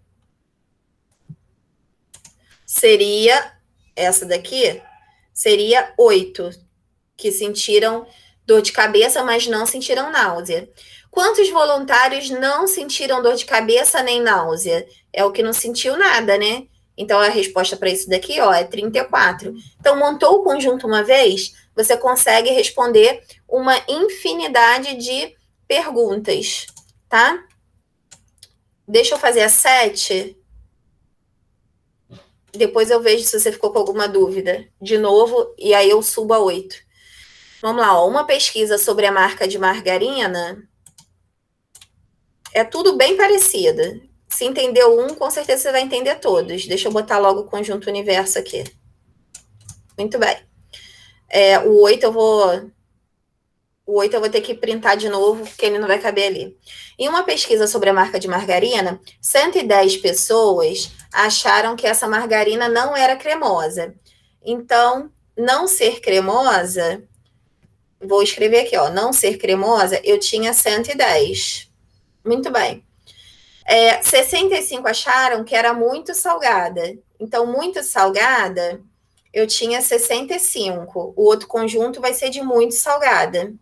Speaker 1: seria essa daqui, seria 8, que sentiram dor de cabeça, mas não sentiram náusea. Quantos voluntários não sentiram dor de cabeça nem náusea? É o que não sentiu nada, né? Então, a resposta para isso daqui, ó, é 34. Então, montou o conjunto uma vez, você consegue responder uma infinidade de perguntas, tá? Deixa eu fazer a 7. Depois eu vejo se você ficou com alguma dúvida. De novo, e aí eu subo a 8. Vamos lá, ó. Uma pesquisa sobre a marca de margarina. É tudo bem parecido. Se entendeu um, com certeza você vai entender todos. Deixa eu botar logo o conjunto universo aqui. Muito bem. O 8 eu vou ter que printar de novo, porque ele não vai caber ali. Em uma pesquisa sobre a marca de margarina, 110 pessoas acharam que essa margarina não era cremosa. Então, não ser cremosa, vou escrever aqui, ó, não ser cremosa, eu tinha 110. Muito bem. 65 acharam que era muito salgada. Então, muito salgada, eu tinha 65. O outro conjunto vai ser de muito salgada.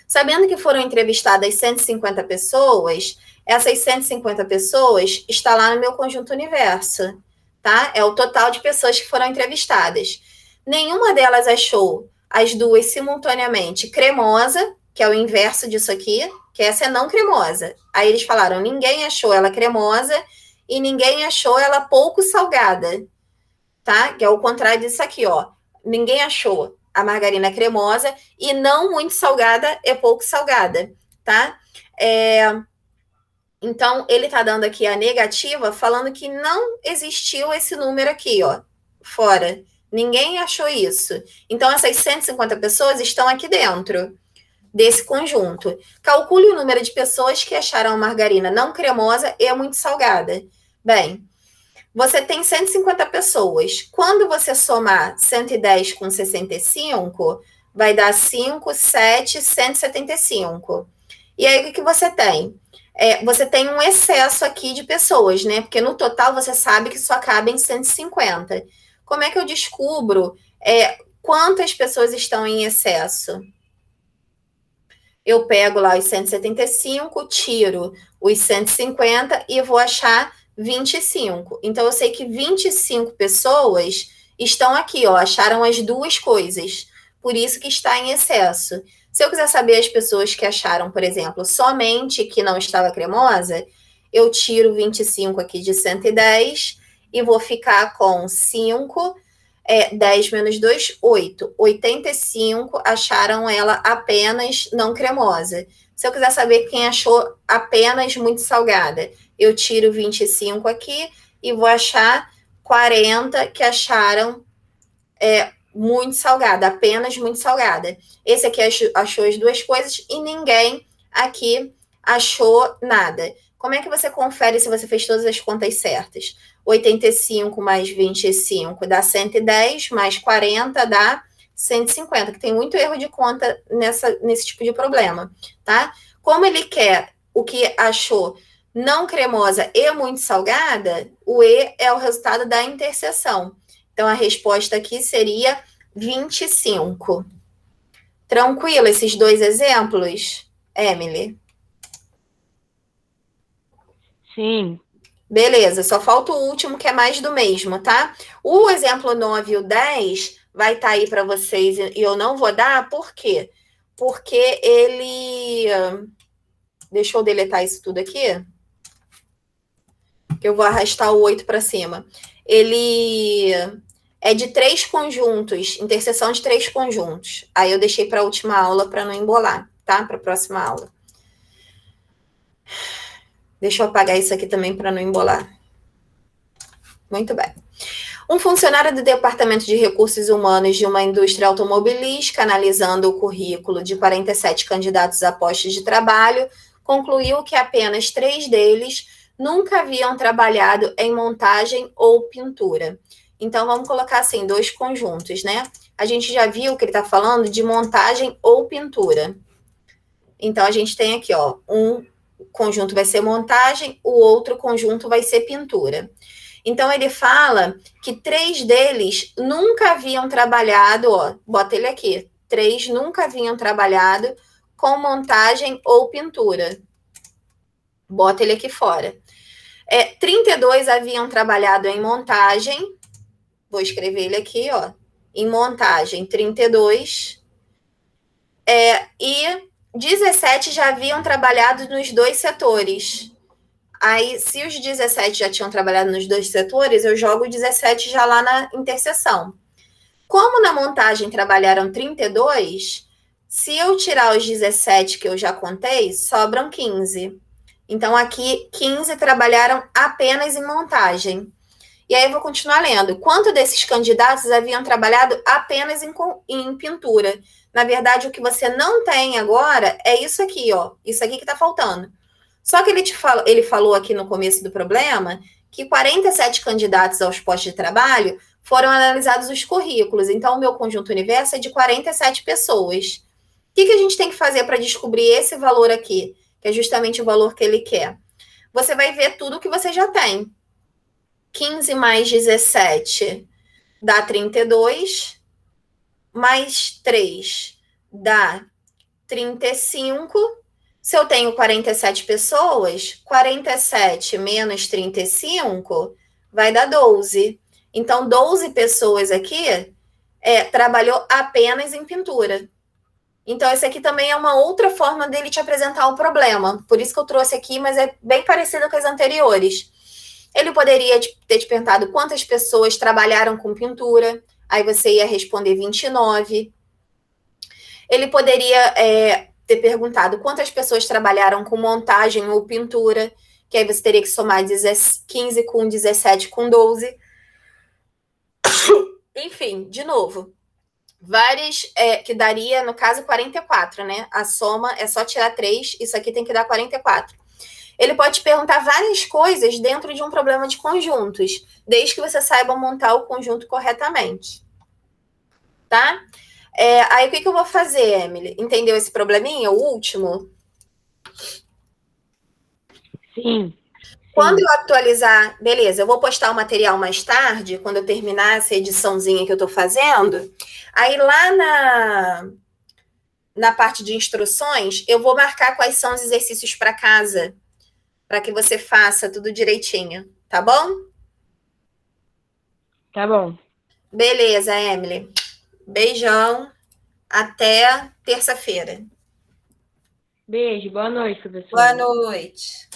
Speaker 1: Sabendo que foram entrevistadas 150 pessoas, essas 150 pessoas está lá no meu conjunto universo, tá? É o total de pessoas que foram entrevistadas. Nenhuma delas achou as duas simultaneamente cremosa, que é o inverso disso aqui, que essa é não cremosa. Aí eles falaram, ninguém achou ela cremosa e ninguém achou ela pouco salgada, tá? Que é o contrário disso aqui, ó. Ninguém achou a margarina cremosa e não muito salgada é pouco salgada, tá? Então, ele tá dando aqui a negativa, falando que não existiu esse número aqui, ó, fora. Ninguém achou isso. Então, essas 150 pessoas estão aqui dentro desse conjunto. Calcule o número de pessoas que acharam a margarina não cremosa e muito salgada. Bem, você tem 150 pessoas. Quando você somar 110 com 65, vai dar 5, 7, 175. E aí, o que você tem? Você tem um excesso aqui de pessoas, né? Porque no total você sabe que só cabem 150. Como é que eu descubro quantas pessoas estão em excesso? Eu pego lá os 175, tiro os 150 e vou achar 25. Então, eu sei que 25 pessoas estão aqui, ó, acharam as duas coisas. Por isso que está em excesso. Se eu quiser saber as pessoas que acharam, por exemplo, somente que não estava cremosa, eu tiro 25 aqui de 110 e vou ficar com 5, 10 menos 2, 8. 85 acharam ela apenas não cremosa. Se eu quiser saber quem achou apenas muito salgada, eu tiro 25 aqui e vou achar 40 que acharam muito salgada, apenas muito salgada. Esse aqui achou as duas coisas e ninguém aqui achou nada. Como é que você confere se você fez todas as contas certas? 85 mais 25 dá 110, mais 40 dá 150, que tem muito erro de conta nesse tipo de problema, tá? Como ele quer o que achou não cremosa e muito salgada, o E é o resultado da interseção. Então, a resposta aqui seria 25. Tranquilo esses dois exemplos, Emily?
Speaker 2: Sim.
Speaker 1: Beleza, só falta o último, que é mais do mesmo, tá? O exemplo 9 e o 10 vai estar aí para vocês e eu não vou dar, por quê? Porque ele... Deixa eu deletar isso tudo aqui. Que eu vou arrastar o 8 para cima. Ele é de 3 conjuntos, interseção de 3 conjuntos. Aí eu deixei para a última aula para não embolar, tá? Para a próxima aula. Deixa eu apagar isso aqui também para não embolar. Muito bem. Um funcionário do Departamento de Recursos Humanos de uma indústria automobilística, analisando o currículo de 47 candidatos a postos de trabalho, concluiu que apenas 3 deles nunca haviam trabalhado em montagem ou pintura. Então, vamos colocar assim, 2 conjuntos, né? A gente já viu que ele está falando de montagem ou pintura. Então, a gente tem aqui, ó, um conjunto vai ser montagem, o outro conjunto vai ser pintura. Então, ele fala que 3 deles nunca haviam trabalhado, ó, bota ele aqui, 3 nunca haviam trabalhado com montagem ou pintura. Bota ele aqui fora. 32 haviam trabalhado em montagem, vou escrever ele aqui, ó, em montagem, 32. E 17 já haviam trabalhado nos 2 setores. Aí, se os 17 já tinham trabalhado nos 2 setores, eu jogo o 17 já lá na interseção. Como na montagem trabalharam 32, se eu tirar os 17 que eu já contei, sobram 15. Então, aqui, 15 trabalharam apenas em montagem. E aí eu vou continuar lendo. Quanto desses candidatos haviam trabalhado apenas em pintura? Na verdade, o que você não tem agora é isso aqui, ó. Isso aqui que está faltando. Só que ele falou aqui no começo do problema que 47 candidatos aos postos de trabalho foram analisados os currículos. Então, o meu conjunto universo é de 47 pessoas. O que a gente tem que fazer para descobrir esse valor aqui? Que é justamente o valor que ele quer. Você vai ver tudo que você já tem. 15 mais 17 dá 32, mais 3 dá 35. Se eu tenho 47 pessoas, 47 menos 35 vai dar 12. Então, 12 pessoas aqui trabalhou apenas em pintura. Então, esse aqui também é uma outra forma dele te apresentar o problema. Por isso que eu trouxe aqui, mas é bem parecido com as anteriores. Ele poderia ter te perguntado quantas pessoas trabalharam com pintura, aí você ia responder 29. Ele poderia ter perguntado quantas pessoas trabalharam com montagem ou pintura, que aí você teria que somar 15 com 17 com 12. Enfim, de novo, várias, que daria, no caso, 44, né? A soma é só tirar 3, isso aqui tem que dar 44. Ele pode te perguntar várias coisas dentro de um problema de conjuntos, desde que você saiba montar o conjunto corretamente. Tá? Aí, o que eu vou fazer, Emily? Entendeu esse probleminha, o último?
Speaker 2: Sim.
Speaker 1: Quando eu atualizar, beleza, eu vou postar o material mais tarde, quando eu terminar essa ediçãozinha que eu estou fazendo. Aí, lá na parte de instruções, eu vou marcar quais são os exercícios para casa, para que você faça tudo direitinho, tá bom?
Speaker 2: Tá bom.
Speaker 1: Beleza, Emily. Beijão. Até terça-feira.
Speaker 2: Beijo, boa noite, professora.
Speaker 1: Boa noite.